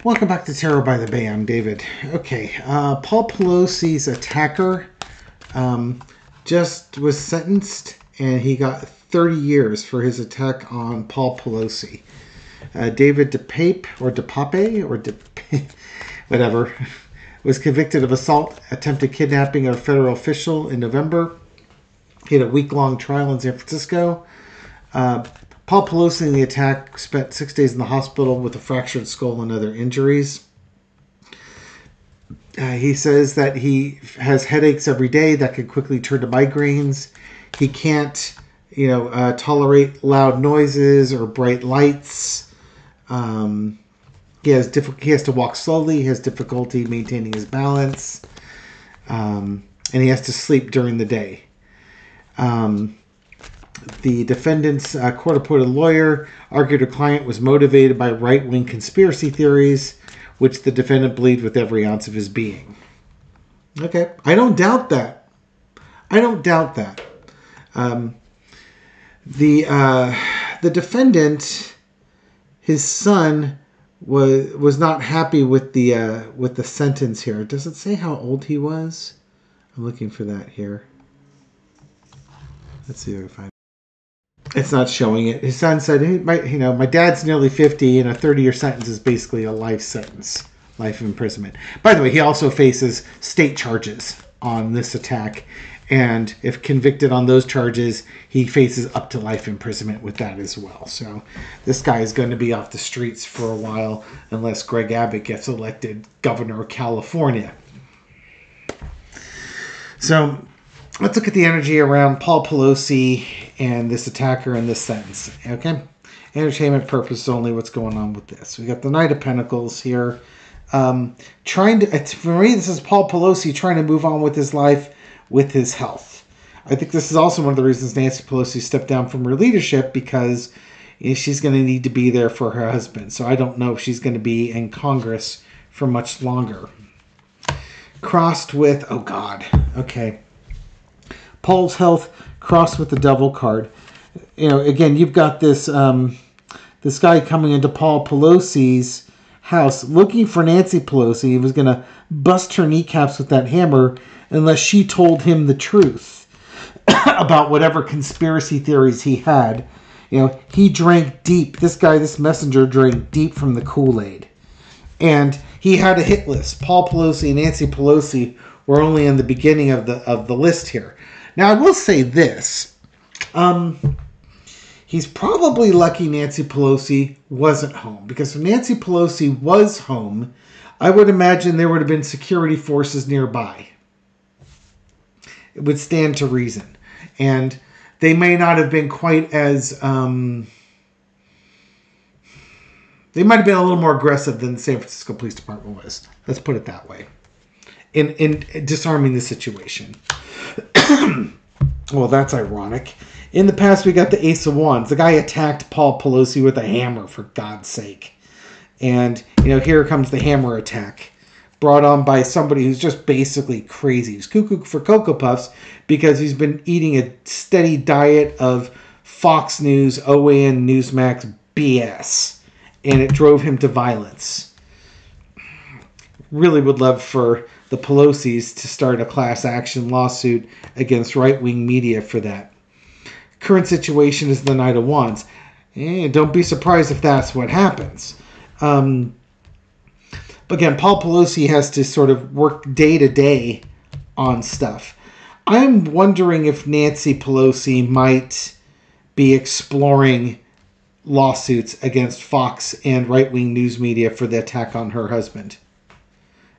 Welcome back to Tarot by the Bay. I'm David. Okay, Paul Pelosi's attacker just was sentenced, and he got 30 years for his attack on Paul Pelosi. David DePape, or DePape, or whatever, was convicted of assault, attempted kidnapping of a federal official in November. He had a week-long trial in San Francisco. Paul Pelosi in the attack spent 6 days in the hospital with a fractured skull and other injuries. He says that he has headaches every day that could quickly turn to migraines. He can't, tolerate loud noises or bright lights. He has to walk slowly. He has difficulty maintaining his balance, and he has to sleep during the day. The defendant's court-appointed lawyer argued her client was motivated by right-wing conspiracy theories, which the defendant believed with every ounce of his being. Okay, I don't doubt that. The defendant, his son, was not happy with the sentence here. Does it say how old he was? I'm looking for that here. Let's see if I can find it. It's not showing it. His son said, hey, my dad's nearly 50, and a 30-year sentence is basically a life sentence, life imprisonment. By the way, he also faces state charges on this attack, and if convicted on those charges, he faces up to life imprisonment with that as well. So this guy is going to be off the streets for a while unless Greg Abbott gets elected governor of California. So let's look at the energy around Paul Pelosi and this attacker in this sentence. Okay? Entertainment purpose only. What's going on with this? We got the Knight of Pentacles here. For me, this is Paul Pelosi trying to move on with his life, with his health. I think this is also one of the reasons Nancy Pelosi stepped down from her leadership, because she's going to need to be there for her husband. So I don't know if she's going to be in Congress for much longer. Crossed with, oh God, okay. Paul's health crossed with the Devil card. Again, you've got this this guy coming into Paul Pelosi's house looking for Nancy Pelosi. He was going to bust her kneecaps with that hammer unless she told him the truth about whatever conspiracy theories he had. He drank deep. This messenger drank deep from the Kool-Aid. And he had a hit list. Paul Pelosi and Nancy Pelosi were only in the beginning of the list here. Now, I will say this. He's probably lucky Nancy Pelosi wasn't home, because if Nancy Pelosi was home, I would imagine there would have been security forces nearby. It would stand to reason. And they may not have been quite as... they might have been a little more aggressive than the San Francisco Police Department was. Let's put it that way. In disarming the situation. Well, that's ironic. In the past, we got the Ace of Wands. The guy attacked Paul Pelosi with a hammer, for God's sake. And, here comes the hammer attack. Brought on by somebody who's just basically crazy. He's cuckoo for Cocoa Puffs because he's been eating a steady diet of Fox News, OAN, Newsmax BS. And it drove him to violence. Really would love for the Pelosis to start a class action lawsuit against right-wing media for that. Current situation is the Knight of Wands. Don't be surprised if that's what happens. Again, Paul Pelosi has to sort of work day to day on stuff. I'm wondering if Nancy Pelosi might be exploring lawsuits against Fox and right-wing news media for the attack on her husband.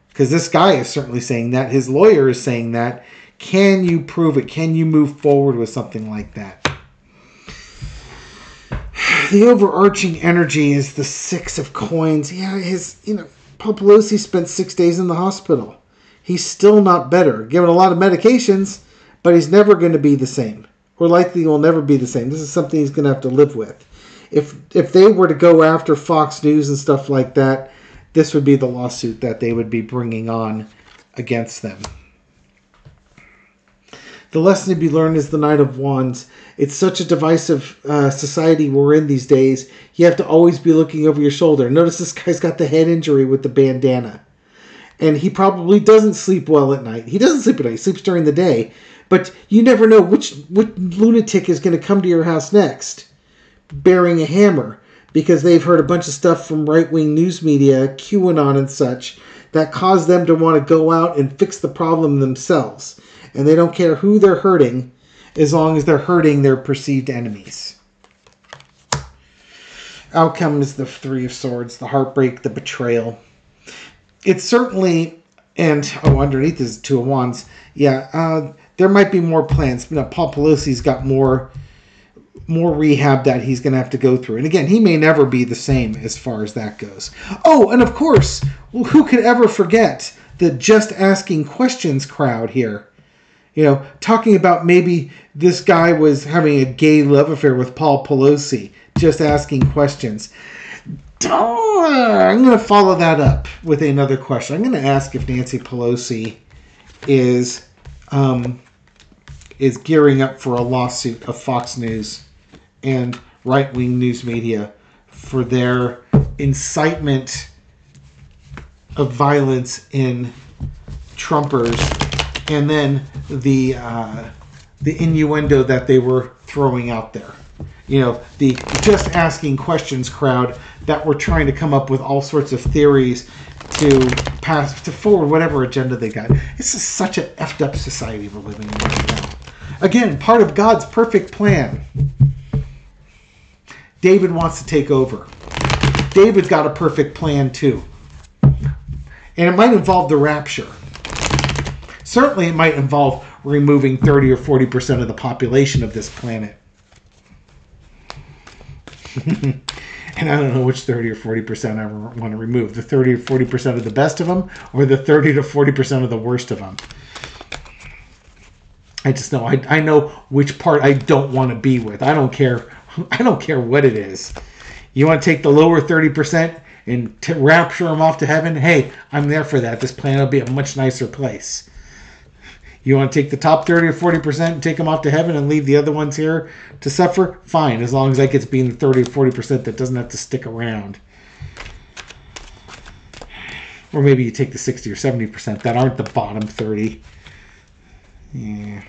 Because this guy is certainly saying that. His lawyer is saying that. Can you prove it? Can you move forward with something like that? The overarching energy is the Six of Coins. Yeah, Paul Pelosi spent 6 days in the hospital. He's still not better. Given a lot of medications, but he's never going to be the same. Or likely will never be the same. This is something he's going to have to live with. If they were to go after Fox News and stuff like that, this would be the lawsuit that they would be bringing on against them. The lesson to be learned is the Knight of Wands. It's such a divisive society we're in these days. You have to always be looking over your shoulder. Notice this guy's got the head injury with the bandana. And he probably doesn't sleep well at night. He doesn't sleep at night. He sleeps during the day. But you never know which lunatic is going to come to your house next, bearing a hammer, because they've heard a bunch of stuff from right-wing news media, QAnon and such, that cause them to want to go out and fix the problem themselves. And they don't care who they're hurting, as long as they're hurting their perceived enemies. Outcome is the Three of Swords, the heartbreak, the betrayal. It's certainly, and underneath is Two of Wands. Yeah, there might be more plans. Paul Pelosi's got more rehab that he's going to have to go through. And again, he may never be the same as far as that goes. Oh, and of course, who could ever forget the Just Asking Questions crowd here? Talking about maybe this guy was having a gay love affair with Paul Pelosi. Just asking questions. I'm going to follow that up with another question. I'm going to ask if Nancy Pelosi is gearing up for a lawsuit of Fox News and right-wing news media for their incitement of violence in Trumpers, and then the innuendo that they were throwing out there. The Just Asking Questions crowd that were trying to come up with all sorts of theories to forward whatever agenda they got. This is such an effed up society we're living in right now. Again, part of God's perfect plan. David wants to take over. David's got a perfect plan too. And it might involve the rapture. Certainly it might involve removing 30 or 40% of the population of this planet. And I don't know which 30 or 40% I want to remove. The 30 or 40% of the best of them, or the 30 to 40% of the worst of them. I just know. I know which part I don't want to be with. I don't care. I don't care what it is. You want to take the lower 30% and rapture them off to heaven? Hey, I'm there for that. This planet will be a much nicer place. You want to take the top 30 or 40% and take them off to heaven and leave the other ones here to suffer? Fine, as long as that gets being the 30 or 40% that doesn't have to stick around. Or maybe you take the 60 or 70% that aren't the bottom 30. Yeah.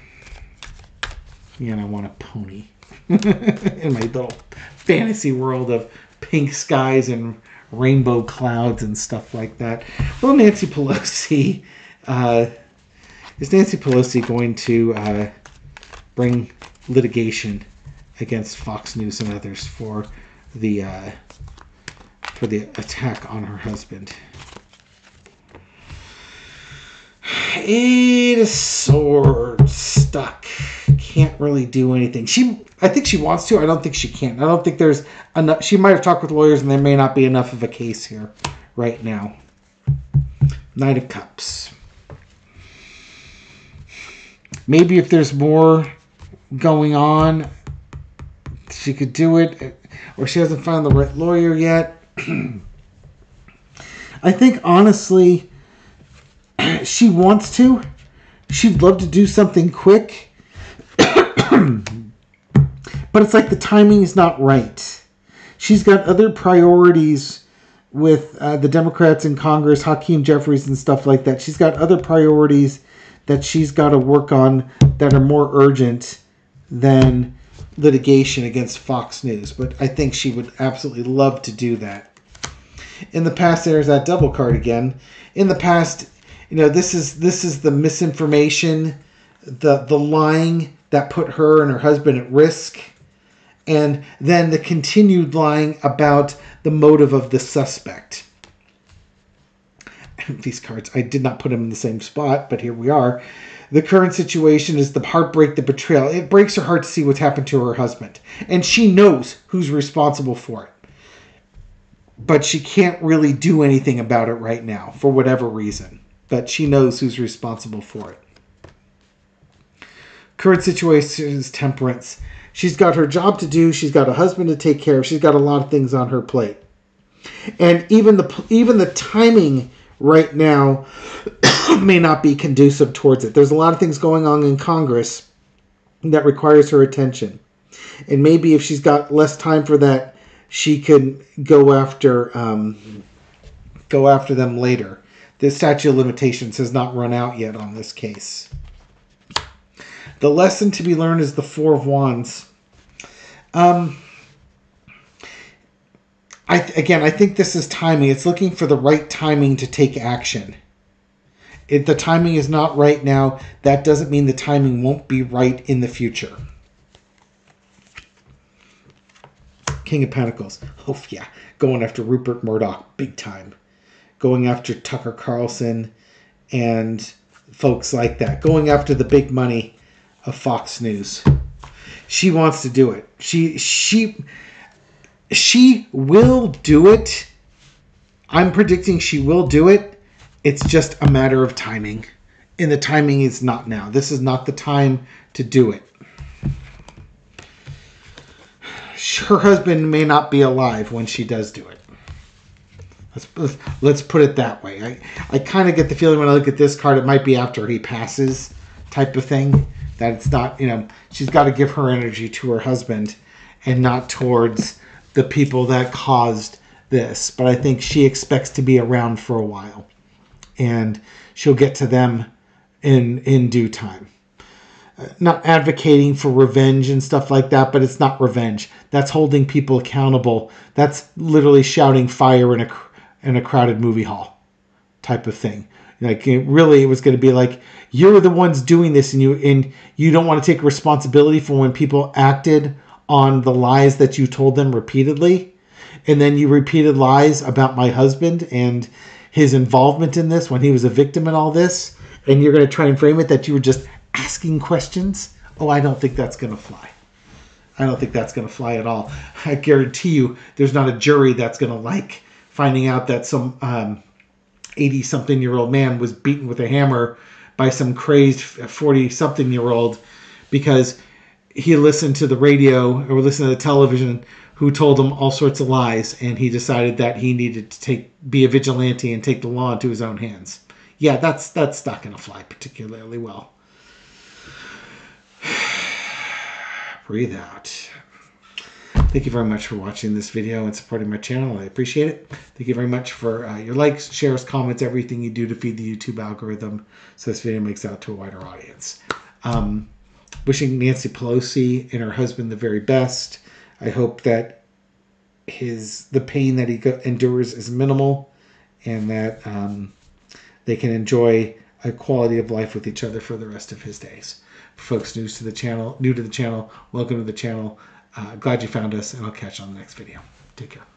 And I want a pony. In my little fantasy world of pink skies and rainbow clouds and stuff like that. Well, Nancy Pelosi... is Nancy Pelosi going to bring litigation against Fox News and others for the attack on her husband? Eight of Swords, stuck. Can't really do anything. I think she wants to. I don't think she can. I don't think there's enough. She might have talked with lawyers, and there may not be enough of a case here right now. Knight of Cups. Maybe if there's more going on, she could do it, or she hasn't found the right lawyer yet. I think, honestly, she wants to. She'd love to do something quick. But it's like the timing is not right. She's got other priorities with the Democrats in Congress, Hakeem Jeffries and stuff like that. She's got other priorities that she's got to work on that are more urgent than litigation against Fox News. But I think she would absolutely love to do that. In the past, there's that double card again. In the past, this is the misinformation, the lying that put her and her husband at risk, and then the continued lying about the motive of the suspect. These cards, I did not put them in the same spot, but here we are. The current situation is the heartbreak, the betrayal. It breaks her heart to see what's happened to her husband. And she knows who's responsible for it. But she can't really do anything about it right now, for whatever reason. But she knows who's responsible for it. Current situation is temperance. She's got her job to do. She's got a husband to take care of. She's got a lot of things on her plate. And even the timing right now may not be conducive towards it. There's a lot of things going on in Congress that requires her attention. And maybe if she's got less time for that, she can go after them later. The statute of limitations has not run out yet on this case. The lesson to be learned is the Four of Wands. I think this is timing. It's looking for the right timing to take action. If the timing is not right now, that doesn't mean the timing won't be right in the future. King of Pentacles. Oh, yeah. Going after Rupert Murdoch, big time. Going after Tucker Carlson and folks like that. Going after the big money of Fox News. She wants to do it. She will do it. I'm predicting she will do it. It's just a matter of timing. And the timing is not now. This is not the time to do it. Her husband may not be alive when she does do it. Let's put it that way. I kind of get the feeling when I look at this card, it might be after he passes type of thing. That it's not, she's got to give her energy to her husband and not towards the people that caused this. But I think she expects to be around for a while. And she'll get to them in due time. Not advocating for revenge and stuff like that, but it's not revenge. That's holding people accountable. That's literally shouting fire in a crowded movie hall type of thing. Like, it was going to be like, you're the ones doing this, and you don't want to take responsibility for when people acted on the lies that you told them repeatedly, and then you repeated lies about my husband and his involvement in this when he was a victim in all this, and you're going to try and frame it that you were just asking questions. Oh, I don't think that's going to fly. I don't think that's going to fly at all. I guarantee you there's not a jury that's going to like finding out that some 80-something-year-old man was beaten with a hammer by some crazed 40-something-year-old because he listened to the radio or listened to the television who told him all sorts of lies, and he decided that he needed to be a vigilante and take the law into his own hands. Yeah, that's not going to fly particularly well. Breathe out. Thank you very much for watching this video and supporting my channel. I appreciate it. Thank you very much for your likes, shares, comments, everything you do to feed the YouTube algorithm so this video makes it out to a wider audience. Wishing Nancy Pelosi and her husband the very best. I hope that the pain that he endures is minimal and that they can enjoy a quality of life with each other for the rest of his days. For folks new to the channel, welcome to the channel. Glad you found us, and I'll catch you on the next video. Take care.